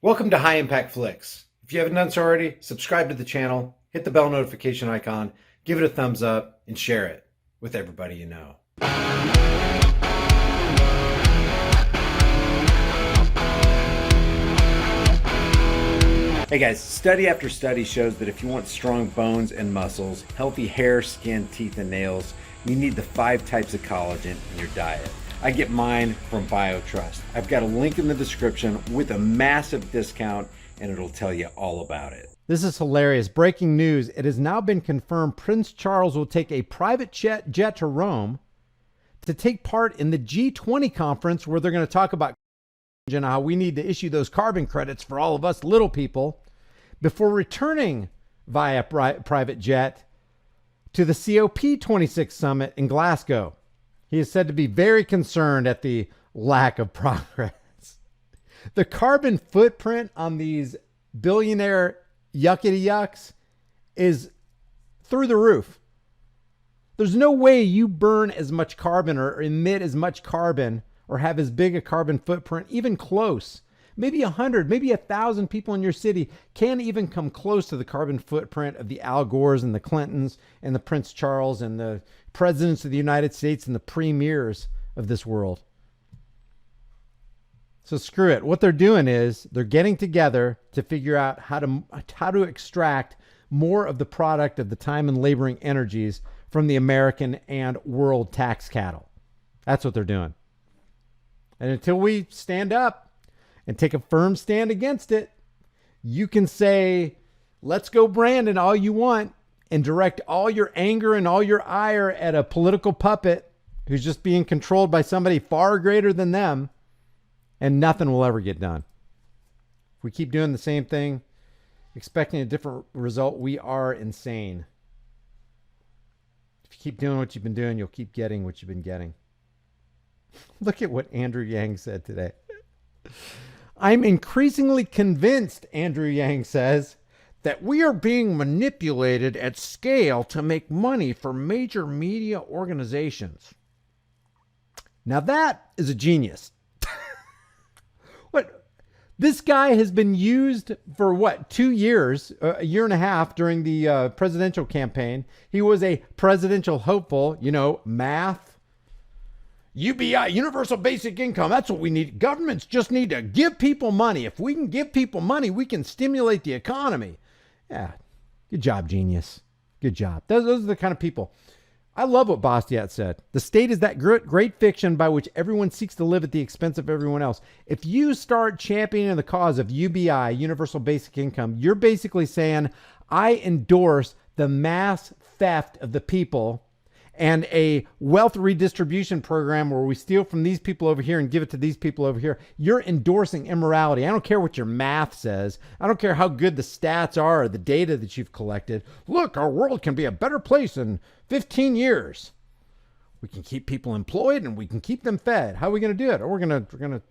Welcome to High Impact Flicks. If you haven't done so already, subscribe to the channel, hit the bell notification icon, give it a thumbs up, and share it with everybody you know. Hey guys, study after study shows that if you want strong bones and muscles, healthy hair, skin, teeth, and nails, you need the 5 types of collagen in your diet. I get mine from BioTrust. I've got a link in the description with a massive discount, and it'll tell you all about it. This is hilarious. Breaking news. It has now been confirmed Prince Charles will take a private jet to Rome to take part in the G20 conference, where they're going to talk about how we need to issue those carbon credits for all of us little people, before returning via private jet to the COP26 summit in Glasgow. He is said to be very concerned at the lack of progress. The carbon footprint on these billionaire yuckity yucks is through the roof. There's no way you burn as much carbon or emit as much carbon or have as big a carbon footprint, even close. Maybe 100, maybe 1,000 people in your city can't even come close to the carbon footprint of the Al Gores and the Clintons and the Prince Charles and the presidents of the United States and the premiers of this world. So screw it. What they're doing is they're getting together to figure out how to extract more of the product of the time and laboring energies from the American and world tax cattle. That's what they're doing. And until we stand up and take a firm stand against it, you can say, let's go Brandon all you want, and direct all your anger and all your ire at a political puppet who's just being controlled by somebody far greater than them, and nothing will ever get done. If we keep doing the same thing, expecting a different result, we are insane. If you keep doing what you've been doing, you'll keep getting what you've been getting. Look at what Andrew Yang said today. I'm increasingly convinced, Andrew Yang says, that we are being manipulated at scale to make money for major media organizations. Now that is a genius. What? This guy has been used for what, 2 years, a year and a half during the presidential campaign. He was a presidential hopeful, math, UBI, universal basic income. That's what we need. Governments just need to give people money. If we can give people money, we can stimulate the economy. Yeah. Good job, genius. Good job. Those are the kind of people. I love what Bastiat said. The state is that great fiction by which everyone seeks to live at the expense of everyone else. If you start championing the cause of UBI, universal basic income, you're basically saying, I endorse the mass theft of the people and a wealth redistribution program where we steal from these people over here and give it to these people over here. You're endorsing immorality. I don't care what your math says. I don't care how good the stats are or the data that you've collected. Look, our world can be a better place in 15 years. We can keep people employed and we can keep them fed. How are we going to do it? Or we're going to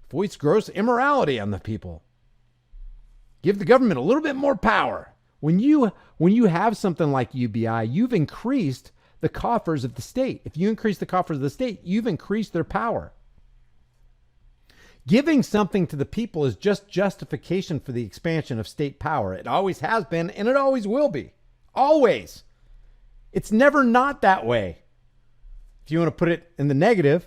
voice gross immorality on the people. Give the government a little bit more power. When you have something like UBI, you've increased the coffers of the state. If you increase the coffers of the state, you've increased their power. Giving something to the people is just justification for the expansion of state power. It always has been, and it always will be. Always. It's never not that way. If you want to put it in the negative,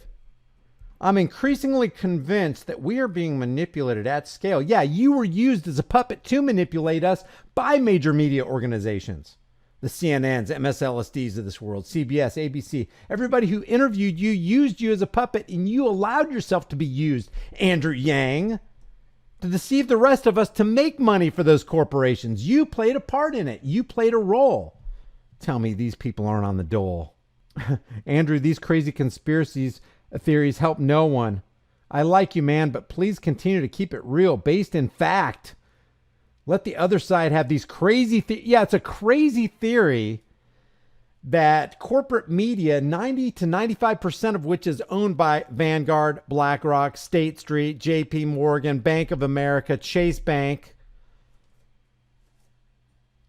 I'm increasingly convinced that we are being manipulated at scale. Yeah, you were used as a puppet to manipulate us by major media organizations. The CNNs, MSLSDs of this world, CBS, ABC, everybody who interviewed you used you as a puppet, and you allowed yourself to be used, Andrew Yang, to deceive the rest of us to make money for those corporations. You played a part in it. You played a role. Tell me these people aren't on the dole. Andrew, these crazy conspiracies theories help no one. I like you, man, but please continue to keep it real, based in fact. Let the other side have these crazy yeah, it's a crazy theory that corporate media, 90 to 95% of which is owned by Vanguard, BlackRock, State Street, JP Morgan, Bank of America, Chase Bank,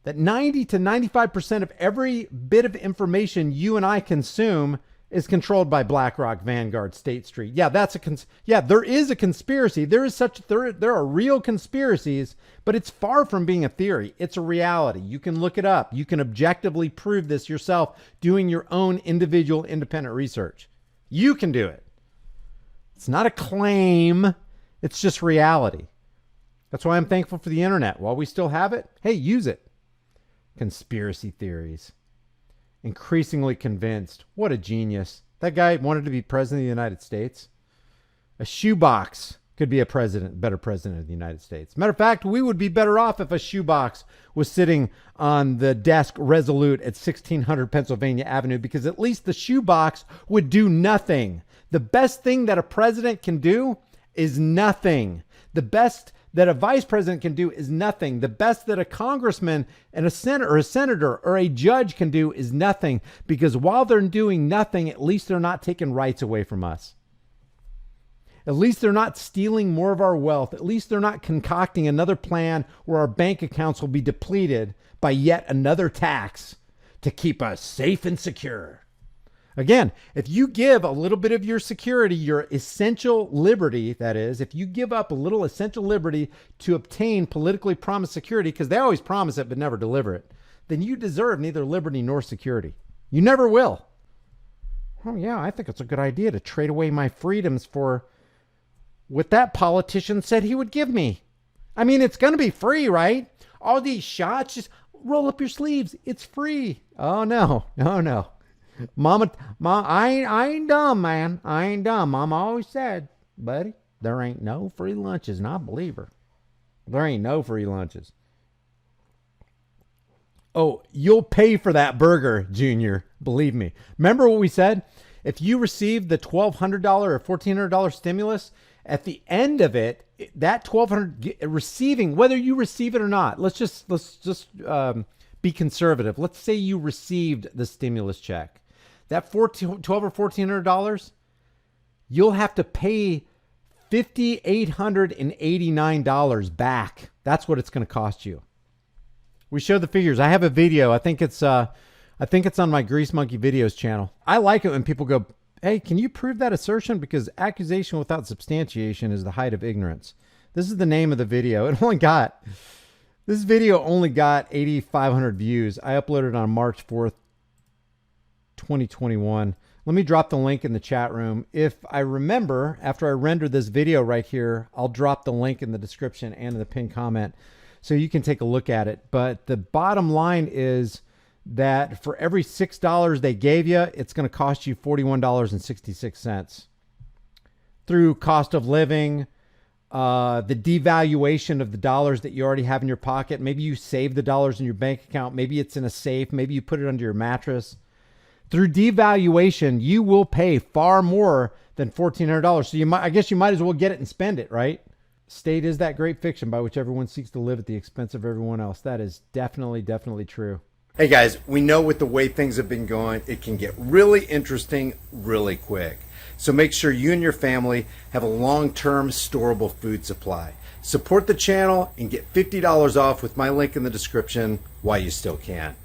that 90 to 95% of every bit of information you and I consume is controlled by BlackRock, Vanguard, State Street. Yeah, there is a conspiracy. There are real conspiracies, but it's far from being a theory. It's a reality. You can look it up. You can objectively prove this yourself doing your own individual independent research. You can do it. It's not a claim. It's just reality. That's why I'm thankful for the internet. While we still have it, hey, use it. Conspiracy theories. Increasingly convinced. What a genius. That guy wanted to be president of the United States. A shoebox could be better president of the United States. Matter of fact, we would be better off if a shoebox was sitting on the desk resolute at 1600 Pennsylvania Avenue, because at least the shoebox would do nothing. The best thing that a president can do is nothing. The best that a vice president can do is nothing. The best that a congressman and a senator or a judge can do is nothing, because while they're doing nothing, at least they're not taking rights away from us. At least they're not stealing more of our wealth. At least they're not concocting another plan where our bank accounts will be depleted by yet another tax to keep us safe and secure. Again, if you give a little bit of your security, your essential liberty, that is, if you give up a little essential liberty to obtain politically promised security, because they always promise it but never deliver it, then you deserve neither liberty nor security. You never will. Oh yeah, I think it's a good idea to trade away my freedoms for what that politician said he would give me. I mean, it's going to be free, right? All these shots, just roll up your sleeves. It's free. Oh no. Oh no. Mom, I ain't dumb, man. I ain't dumb. Mom always said, buddy, there ain't no free lunches, and I believe her. There ain't no free lunches. Oh, you'll pay for that burger, Junior. Believe me. Remember what we said? If you receive the $1,200 or $1,400 stimulus, at the end of it, that $1,200 receiving, whether you receive it or not, let's just be conservative. Let's say you received the stimulus check. That $1,200 or $1,400, you'll have to pay $5,889 back. That's what it's going to cost you. We show the figures. I have a video. I think it's on my Grease Monkey Videos channel. I like it when people go, hey, can you prove that assertion? Because accusation without substantiation is the height of ignorance. This is the name of the video. This video only got 8,500 views. I uploaded it on March 4th, 2021. Let me drop the link in the chat room. If I remember, after I render this video right here, I'll drop the link in the description and in the pinned comment so you can take a look at it. But the bottom line is that for every $6 they gave you, it's going to cost you $41.66 through cost of living, the devaluation of the dollars that you already have in your pocket. Maybe you save the dollars in your bank account. Maybe it's in a safe. Maybe you put it under your mattress. Through devaluation, you will pay far more than $1,400. So I guess you might as well get it and spend it, right? State is that great fiction by which everyone seeks to live at the expense of everyone else. That is definitely, definitely true. Hey guys, we know with the way things have been going, it can get really interesting really quick. So make sure you and your family have a long-term storable food supply. Support the channel and get $50 off with my link in the description while you still can.